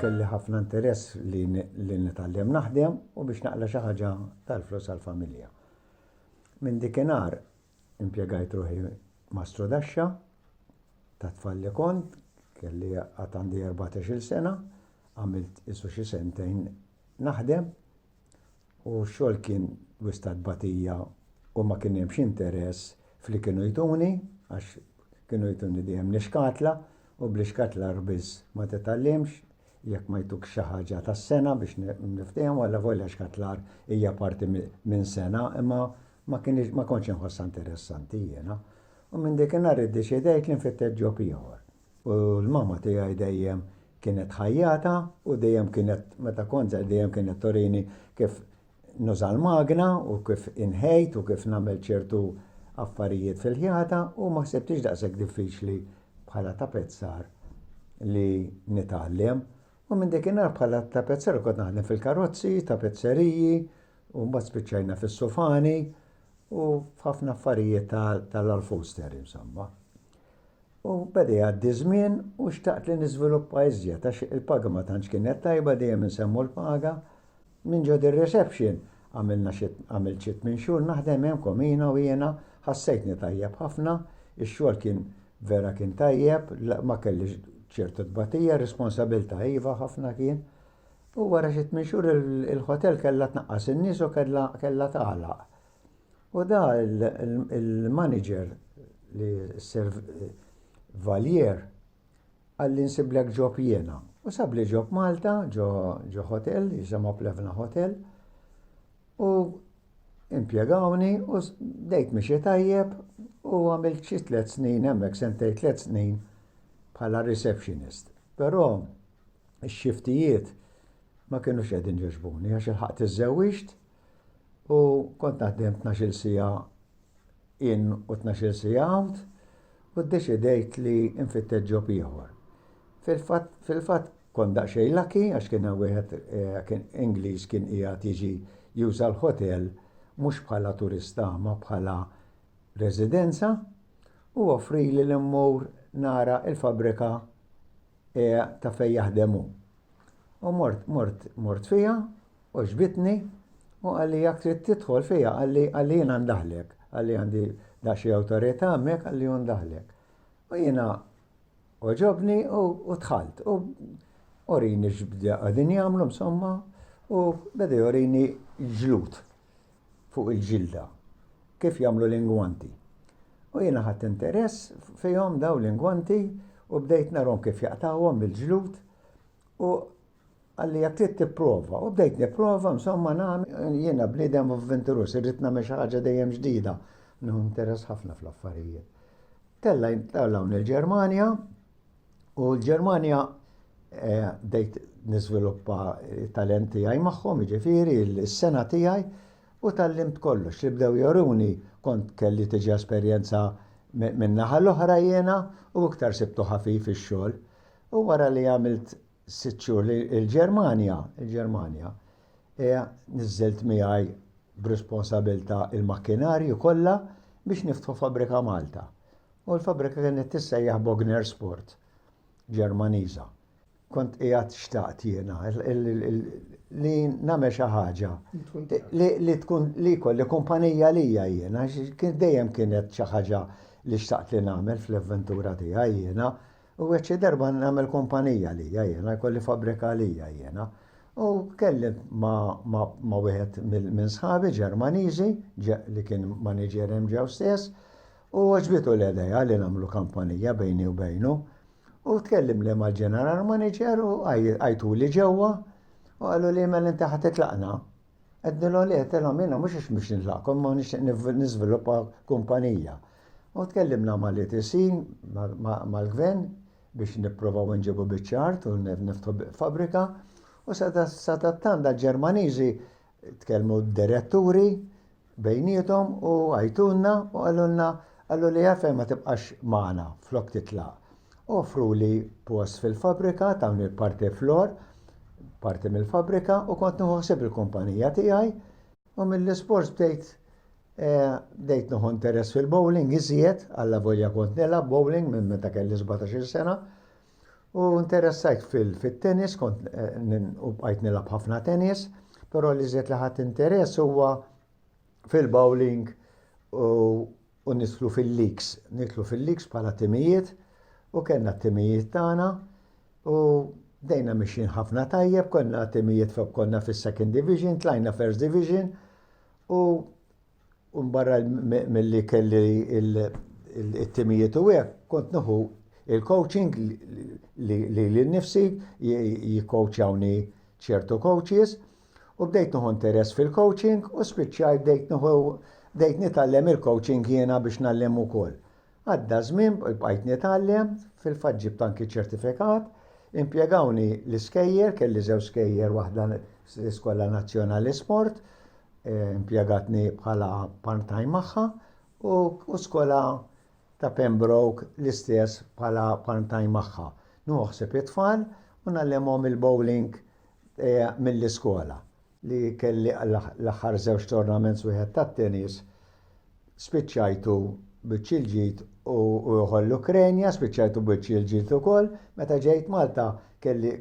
kelli ħafna interess li nitgħallem naħdem u biex naqla xi ħaġa tal-flus għall-familja. Minn dikinhar impjegajt ruħi mastru daxxa ta' tfal li kont, kelli għad għandi 14-il sena, għamilt isu xi sentejn naħdem u x-xogħol kien wistat batija u ma kien hemmx interess fli kienu jtuni għax kienu jtuni dejjem nixkatla u bl-ixkatla rbiż ma titgħallimx jekk ma jtuk xi ħaġa tas-sena biex niftehom walla volja xkatlar hija parti minn sena imma ma kontx inħossha interessanti jiena. U minn dikinhar iddeċidejt li nfittex ġob ieħor. U l-mamma tiegħi dejjem kienet ħajjata u dejjem kienet meta kont dejjem kienet torini kif nuża l-magna u kif inħejt u kif nagħmel ċertu affarijiet fil-ħjata u ma ħsebtix daqshekk diffiċli bħala tapezzar li nitgħallem. U minn dikinhar bħala tapezzar kont naħdem fil-karozzi, tapezzeriji u mbagħad spiċċajna fis-sofani u f'ħafna affarijiet tal-alfuster insomma. U beda jgħaddi żmien u xtaqt li niżviluppa iżjed għax il-paga ma tantx kienet tajba dejjem insemmu l-paga. Minn ġod ir-reception għamilt xi 8 xhur naħdem hemm komina u jiena ħassejtni tajjeb ħafna, ix-xogħol kien vera kien tajjeb, ma kellix ċertu tbatija, responsabilta iva ħafna kien. U wara xi 8 xhur il-hotel kellha tnaqqas in-nies u kellha tagħlaq. U da il-manager li Valier għalli nsiblek ġob jiena. U sabli ġob Malta, ġo hotel, jisimha Plevna Hotel. U impjegawni u dejt mixi tajjeb u għamilt xi 3 snin hemmhekk sentej 3 snin bħala receptionist. Però x-xiftijiet ma kienux qegħdin jogħġbuni għax ilħaqt iżżewwiġt u kont naħdem 12 siegħa in u 12 siegħa out u ddeċidejt li nfittex ġob ieħor. Fil-fatt kont daqsxejn lucky għax kien wieħed kien Ingliż kien qiegħed jiġi juża l-hotel mhux bħala turista ma bħala residenza u offrili li mmur nara l-fabrika ta' fejn jaħdem hu. U mort fiha u ġbitni u għalli jekk trid tidħol fiha għalli jiena ndaħlek, għalli għandi daqsxi awtorità hemmhekk għalli hu ndaħlek. U jiena oġobni u dħalt u orini x'bda qegħdin jagħmlu insomma u beda jorini ġlut fuq il-ġilda kif jagħmlu l-ingwanti. U jiena ħadt interess fihom daw l-ingwanti u bdejt narhom kif jaqtawhom bil-ġlut u għalli jekk trid tipprova u bdejt nipprova insomma nagħmel jiena bniedem avventurus irrid nagħmel xi ħaġa dejjem ġdida. Nieħu interess ħafna fl-affarijiet. Tellhawn il-Ġermanja u l-Ġermanja bdejt niżviluppa talent tiegħi magħhom, jiġifieri s-sena tiegħi u tallimt kollox. Li bdew joruni kont kelli tiġi esperjenza minn naħa l-oħra jiena u iktar sibtu ħafif ix-xogħol. U wara li għamilt 6 xhur il-Ġermanja niżżelt miegħi b'responsabilità il-makkinarju kollha biex niftħu fabbrika Malta. U l-fabbrika kienet tissejjaħ Bogner Sport Ġermaniża. Kont qiegħed xtaqt jiena li nagħmel xi ħaġa li tkun li jkolli kumpanija lija jiena, dejjem kienet xi ħaġa li xtaqt li nagħmel fl-avventura tiegħi jiena. U għeċi darba nagħmel kumpanija lija jiena, jkolli fabbrika lija jiena. U kellim ma' wieħed minn sħabi Ġermaniżi li kien manager hemm ġew stess u għaġbitu l-idea li nagħmlu kampanija bejni u bejnu. U tkellim li mal-ġeneral manager u għajtu li ġewwa u qalu li mel inti ħadd titlaqna. Għednilu li għedtilhom jiena mhux biex nitlaqkom ma nixtieq niżviluppa kumpanija. U tkellimna mal-ETC mal-gvern biex nipprovaw nġibu biċ-ċart u niftħu fabbrika. U sadattan da Ġermaniżi tkellmu d-diretturi bejnietom u għajtunna u għallu li għafem ma tibqax maħna flok titlaq. Offru li post fil-fabrika tawn il-parti flor, parti mill-fabrika u kont nħossib il-kumpanija tiegħi u mill-sports bdejt nuħu interess fil-bowling iżjed, għalla volja kont nilgħab bowling minn meta kelli 17 sena. U interessajt fil-tennis, u bqajt nilab ħafna tennis, però li żiet li ħadd interess huwa fil-bowling u nidħlu fil-leagues. Nidħlu fil-leagues bħala timijiet u kellna t-timijiet tagħna u dejna mixin ħafna tajjeb, konna timijiet konna fis-second division, tlajna first division u mbarra mill-li kelli il-timijiet u hekk kont nieħu il-coaching li nnifsi jikkoachjawni ċertu coaches u bdejt nieħu interess fil-coaching u spiċċajt bdejt nitgħallem il-coaching jiena biex nallem ukoll. Għadda żmien bqajt nitgħallem fil-fatt ġibt anki ċertifikat, impjegawni l-iskejjer, kelli żew skejjer waħda l-Iskola Nazzjonali Sport, impjegatni bħala part-time magħha u skola ta' Pembroke l-istess bħala part-time magħha. Nuħseb it-tfal u nallemhom il-bowling mill-iskola li kelli l-aħħar żewġ tournaments wieħed tat-tennis spiċċajtu biċ-ċilġiet u joħol l-Ukrenja, spiċċajtu biċ-ċilġiet ukoll, meta ġejt Malta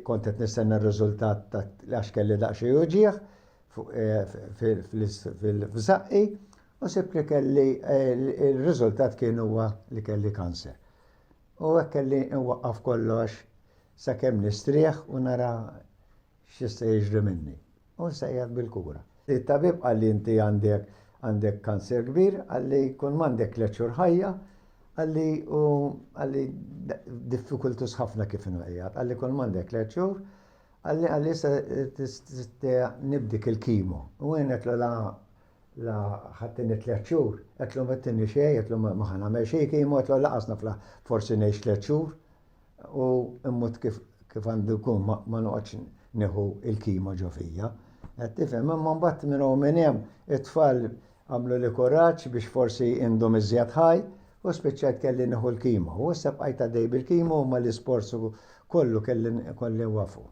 kont qed nistenna r-riżultat għax kelli daqsxejn uġieħ fil-fżaqqi u sib li kelli il-riżultat kien huwa li kelli kanser. U hekk kelli nwaqqaf kollox sakemm nistrieħ u nara x'jista' jiġri minni. U nsejjaħ bil-kura. Il-tabib qal li inti għandek kanser kbir, għalli kun m'għandek leċur ħajja, għalli diffikultus ħafna kif inqejjad, għalli kun m'għandek leċur, għalli nibdik il-kimo. U għen għetlu la ħattini 3 xhur, għetlu mettini xej, għetlu maħan għamel xej kimo, għetlu laqas nafla forsi neħx 3 xhur u immut kif għandu kun ma noqgħodx nieħu il-kimo ġofija. Tifhem, imma mbagħad minn hemm it-tfal għamlu li kuraġġ biex forsi indhom iżjed ħaj u spiċċajt kelli nieħu l-kimo. U issa bqajt għaddej bil-kimo ma l-isports kollu kelli wafu.